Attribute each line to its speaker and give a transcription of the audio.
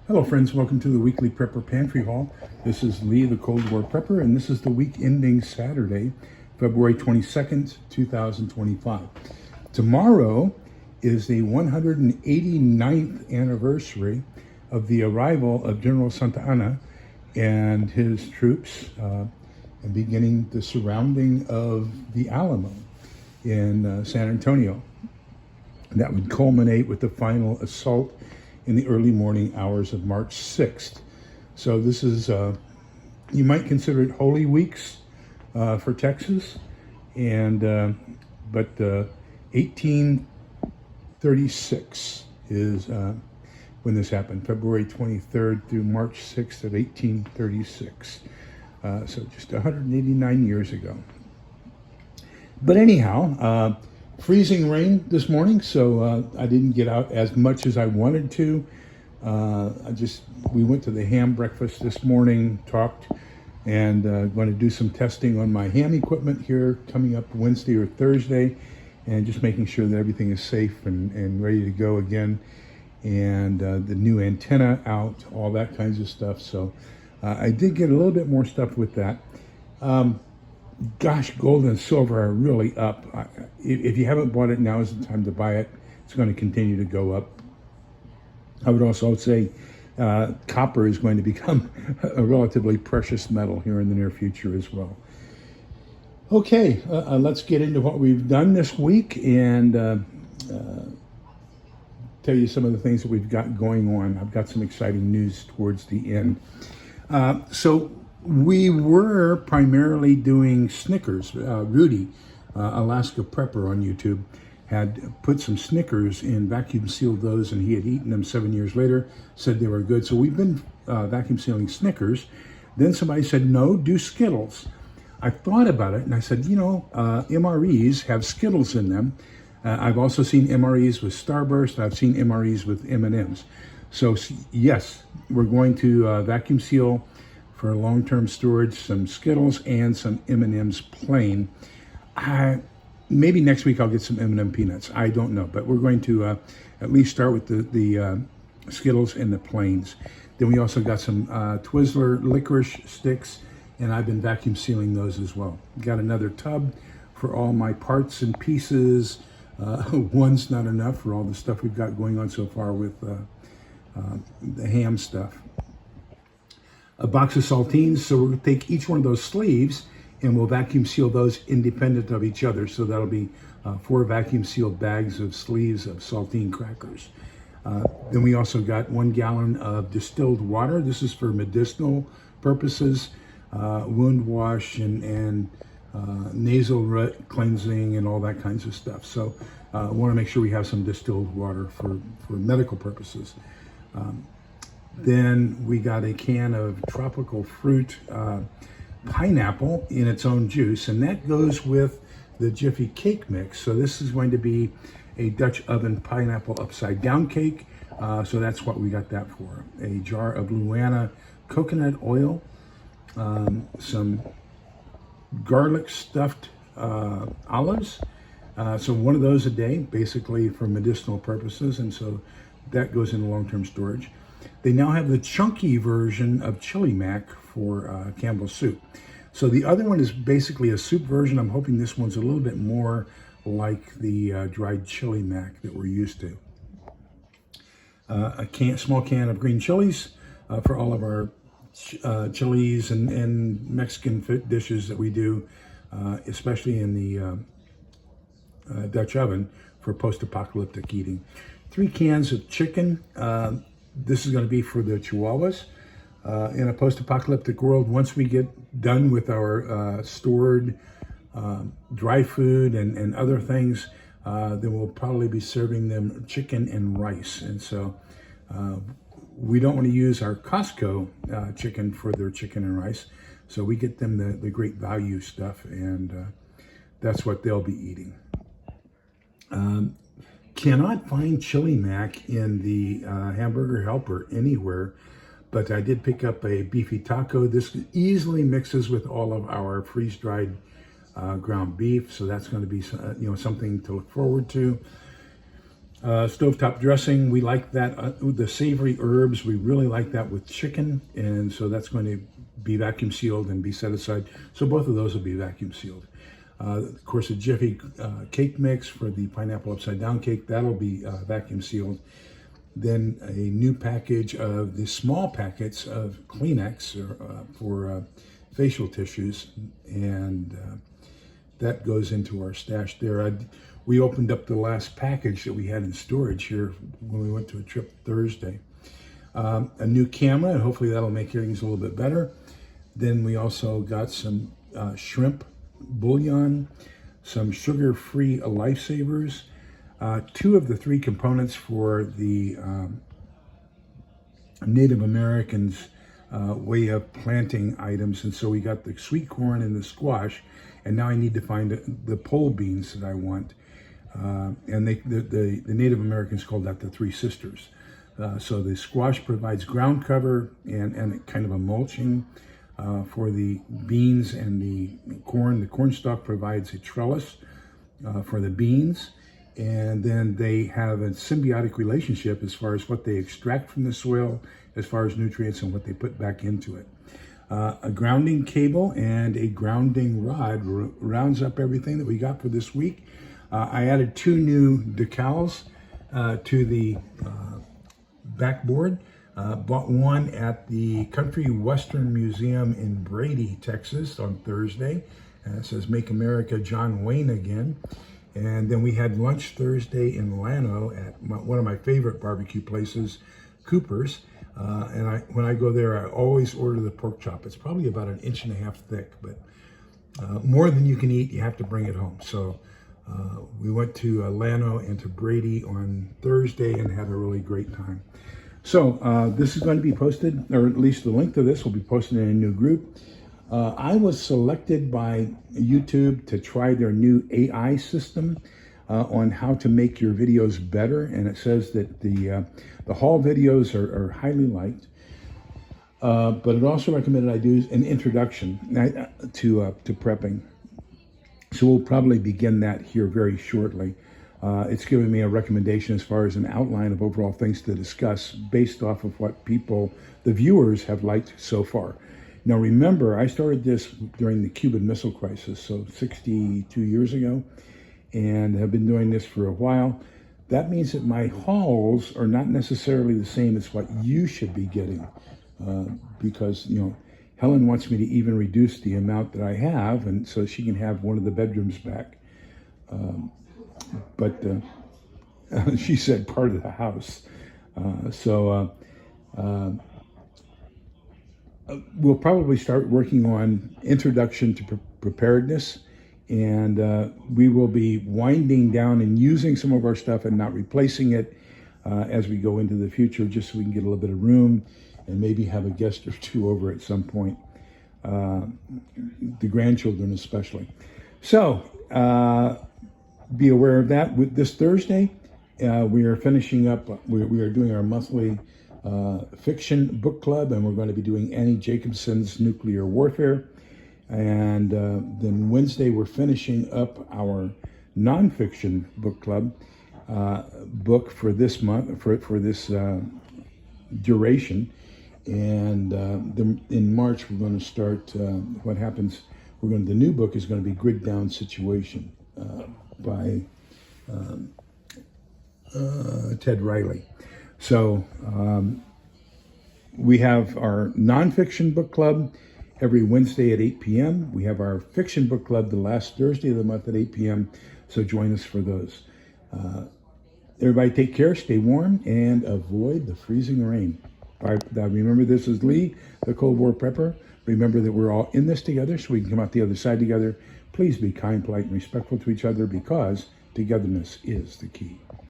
Speaker 1: Hello friends, welcome to the weekly Prepper Pantry Haul. This is Lee, the Cold War Prepper, and this is the week ending Saturday, February 22nd, 2025. Tomorrow is the 189th anniversary of the arrival of General Santa Anna and his troops and beginning the surrounding of the Alamo in San Antonio. That would culminate with the final assault in the early morning hours of March 6th. So this is, you might consider it Holy Weeks for Texas, and but 1836 is when this happened, February 23rd through March 6th of 1836. So just 189 years ago. But anyhow, freezing rain this morning, so I didn't get out as much as I wanted to. We went to the ham breakfast this morning, talked, and going to do some testing on my ham equipment here coming up Wednesday or Thursday, and just making sure that everything is safe and ready to go again, and the new antenna out, all that kinds of stuff. So I did get a little bit more stuff with that. Gosh, gold and silver are really up. If you haven't bought it, now is the time to buy it. It's going to continue to go up. I would also say copper is going to become a relatively precious metal here in the near future as well. Okay, let's get into what we've done this week and tell you some of the things that we've got going on. I've got some exciting news towards the end. We were primarily doing Snickers. Rudy, Alaska Prepper on YouTube, had put some Snickers and vacuum sealed those, and he had eaten them 7 years later, said they were good. So we've been vacuum sealing Snickers. Then somebody said, no, do Skittles. I thought about it, and I said, MREs have Skittles in them. I've also seen MREs with Starburst. I've seen MREs with M&Ms. So yes, we're going to vacuum seal for long-term storage some Skittles and some M&Ms plain. Maybe next week I'll get some M&M peanuts. I don't know, but we're going to at least start with the Skittles and the plains. Then we also got some Twizzler licorice sticks, and I've been vacuum sealing those as well. Got another tub for all my parts and pieces. One's not enough for all the stuff we've got going on so far with the ham stuff. A box of saltines, so we're going to take each one of those sleeves and we'll vacuum seal those independent of each other. So that'll be 4 vacuum sealed bags of sleeves of saltine crackers. Then we also got 1 gallon of distilled water. This is for medicinal purposes, wound wash and nasal root cleansing and all that kinds of stuff. So I want to make sure we have some distilled water for medical purposes. Then we got a can of tropical fruit pineapple in its own juice, and that goes with the Jiffy cake mix. So this is going to be a Dutch oven pineapple upside down cake. So that's what we got that for. A jar of Luana coconut oil, some garlic stuffed olives. So one of those a day, basically for medicinal purposes, and so that goes into long-term storage. They now have the chunky version of chili mac for Campbell's soup. So the other one is basically a soup version. I'm hoping this one's a little bit more like the dried chili mac that we're used to. A small can of green chilies for all of our chilies and Mexican dishes that we do, especially in the Dutch oven for post-apocalyptic eating. 3 cans of chicken. This is going to be for the Chihuahuas. In a post-apocalyptic world, once we get done with our stored dry food and other things, then we'll probably be serving them chicken and rice. And so we don't want to use our Costco chicken for their chicken and rice. So we get them the great value stuff, and that's what they'll be eating. Cannot find chili mac in the hamburger helper anywhere, but I did pick up a beefy taco. This easily mixes with all of our freeze-dried ground beef, so that's going to be something to look forward to. Stovetop dressing, we like that. The savory herbs, we really like that with chicken, and so that's going to be vacuum sealed and be set aside. So both of those will be vacuum sealed. Of course, a Jiffy cake mix for the pineapple upside down cake, that'll be vacuum sealed. Then a new package of the small packets of Kleenex for facial tissues, and that goes into our stash there. We opened up the last package that we had in storage here when we went to a trip Thursday. A new camera, and hopefully that'll make things a little bit better. Then we also got some shrimp bouillon, some sugar-free lifesavers, 2 of the 3 components for the Native Americans way of planting items. And so we got the sweet corn and the squash, and now I need to find the pole beans that I want. And the Native Americans called that the 3 sisters. So the squash provides ground cover and kind of a mulching for the beans and the corn. The corn stalk provides a trellis for the beans. And then they have a symbiotic relationship as far as what they extract from the soil, as far as nutrients and what they put back into it. A grounding cable and a grounding rod rounds up everything that we got for this week. I added 2 new decals to the backboard. Bought one at the Country Western Museum in Brady, Texas on Thursday. It says, "Make America John Wayne Again." And then we had lunch Thursday in Llano at one of my favorite barbecue places, Cooper's. And when I go there, I always order the pork chop. It's probably about 1.5 inches thick, but more than you can eat, you have to bring it home. So we went to Llano and to Brady on Thursday and had a really great time. So this is going to be posted, or at least the link to this will be posted in a new group. I was selected by YouTube to try their new AI system on how to make your videos better, and it says that the haul videos are highly liked. But it also recommended I do an introduction to prepping. So we'll probably begin that here very shortly. It's given me a recommendation as far as an outline of overall things to discuss based off of what people, the viewers, have liked so far. Now remember, I started this during the Cuban Missile Crisis, so 62 years ago, and have been doing this for a while. That means that my hauls are not necessarily the same as what you should be getting, because, you know, Helen wants me to even reduce the amount that I have, and so she can have one of the bedrooms back. But she said part of the house. We'll probably start working on introduction to preparedness, and we will be winding down and using some of our stuff and not replacing it as we go into the future, just so we can get a little bit of room and maybe have a guest or 2 over at some point, the grandchildren especially. So be aware of that. With this Thursday, we are finishing up, we are doing our monthly fiction book club, and we're going to be doing Annie Jacobson's Nuclear Warfare. And then Wednesday, we're finishing up our nonfiction book club book for this month, for this duration. And then in March, we're going to start what happens. The new book is going to be Grid Down Situation by Ted Riley. So we have our nonfiction book club every Wednesday at 8 p.m. We have our fiction book club the last Thursday of the month at 8 p.m. So join us for those. Everybody take care, stay warm, and avoid the freezing rain. Remember, this is Lee, the Cold War Prepper. Remember that we're all in this together, so we can come out the other side together. Please be kind, polite, and respectful to each other, because togetherness is the key.